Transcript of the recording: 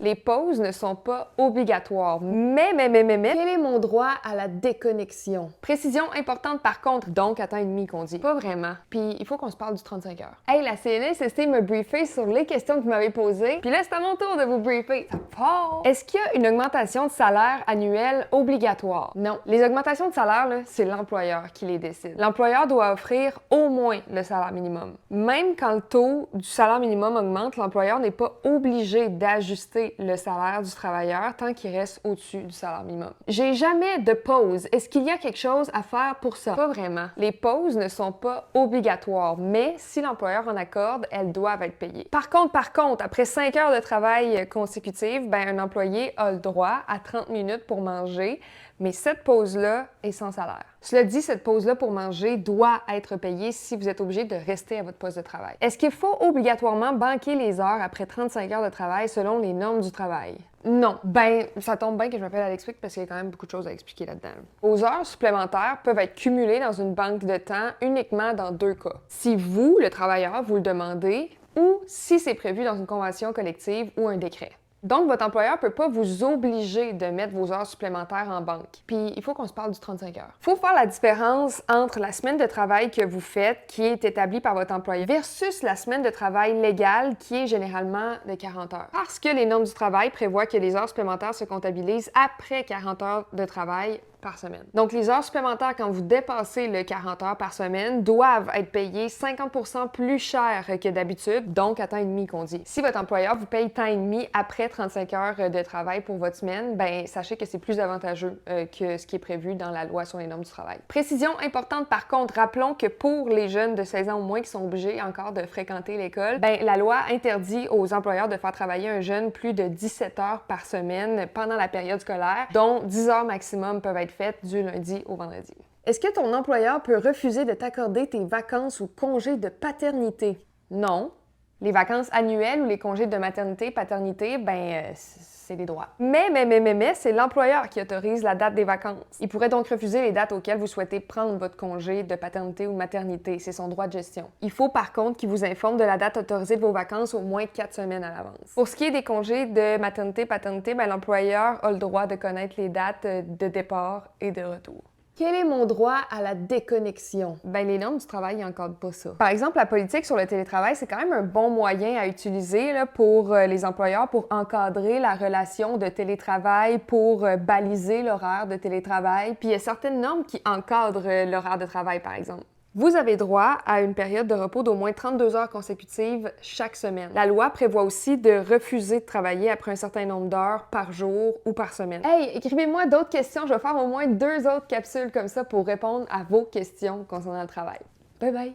Les pauses ne sont pas obligatoires, mais, quel est mon droit à la déconnexion? Précision importante par contre, donc à temps et demi qu'on dit. Pas vraiment. Puis il faut qu'on se parle du 35 heures. Hey, la CNSST m'a briefé sur les questions que vous m'avez posées, puis là c'est à mon tour de vous briefer. Ça part! Est-ce qu'il y a une augmentation de salaire annuelle obligatoire? Non. Les augmentations de salaire, là, c'est l'employeur qui les décide. L'employeur doit offrir au moins le salaire minimum. Même quand le taux du salaire minimum augmente, l'employeur n'est pas obligé d'ajuster le salaire du travailleur tant qu'il reste au-dessus du salaire minimum. J'ai jamais de pause. Est-ce qu'il y a quelque chose à faire pour ça? Pas vraiment. Les pauses ne sont pas obligatoires, mais si l'employeur en accorde, elles doivent être payées. Par contre, après 5 heures de travail consécutives, un employé a le droit à 30 minutes pour manger, mais cette pause-là est sans salaire. Cela dit, cette pause-là pour manger doit être payée si vous êtes obligé de rester à votre poste de travail. Est-ce qu'il faut obligatoirement banquer les heures après 35 heures de travail selon les normes du travail? Non. Ça tombe bien que je m'appelle Alex Pic parce qu'il y a quand même beaucoup de choses à expliquer là-dedans. Vos heures supplémentaires peuvent être cumulées dans une banque de temps uniquement dans 2 cas. Si vous, le travailleur, vous le demandez ou si c'est prévu dans une convention collective ou un décret. Donc, votre employeur ne peut pas vous obliger de mettre vos heures supplémentaires en banque. Puis, il faut qu'on se parle du 35 heures. Il faut faire la différence entre la semaine de travail que vous faites, qui est établie par votre employeur, versus la semaine de travail légale, qui est généralement de 40 heures. Parce que les normes du travail prévoient que les heures supplémentaires se comptabilisent après 40 heures de travail par semaine. Donc, les heures supplémentaires, quand vous dépassez le 40 heures par semaine, doivent être payées 50% plus cher que d'habitude, donc à temps et demi qu'on dit. Si votre employeur vous paye temps et demi après 35 heures de travail pour votre semaine, sachez que c'est plus avantageux que ce qui est prévu dans la loi sur les normes du travail. Précision importante par contre, rappelons que pour les jeunes de 16 ans au moins qui sont obligés encore de fréquenter l'école, la loi interdit aux employeurs de faire travailler un jeune plus de 17 heures par semaine pendant la période scolaire, dont 10 heures maximum peuvent être faites du lundi au vendredi. Est-ce que ton employeur peut refuser de t'accorder tes vacances ou congés de paternité? Non. Les vacances annuelles ou les congés de maternité, paternité, c'est des droits. Mais, c'est l'employeur qui autorise la date des vacances. Il pourrait donc refuser les dates auxquelles vous souhaitez prendre votre congé de paternité ou de maternité. C'est son droit de gestion. Il faut par contre qu'il vous informe de la date autorisée de vos vacances au moins 4 semaines à l'avance. Pour ce qui est des congés de maternité, paternité, l'employeur a le droit de connaître les dates de départ et de retour. Quel est mon droit à la déconnexion? Les normes du travail n'encadrent pas ça. Par exemple, la politique sur le télétravail, c'est quand même un bon moyen à utiliser là, pour les employeurs pour encadrer la relation de télétravail, pour baliser l'horaire de télétravail. Puis il y a certaines normes qui encadrent l'horaire de travail, par exemple. Vous avez droit à une période de repos d'au moins 32 heures consécutives chaque semaine. La loi prévoit aussi de refuser de travailler après un certain nombre d'heures par jour ou par semaine. Hey, écrivez-moi d'autres questions. Je vais faire au moins 2 autres capsules comme ça pour répondre à vos questions concernant le travail. Bye bye!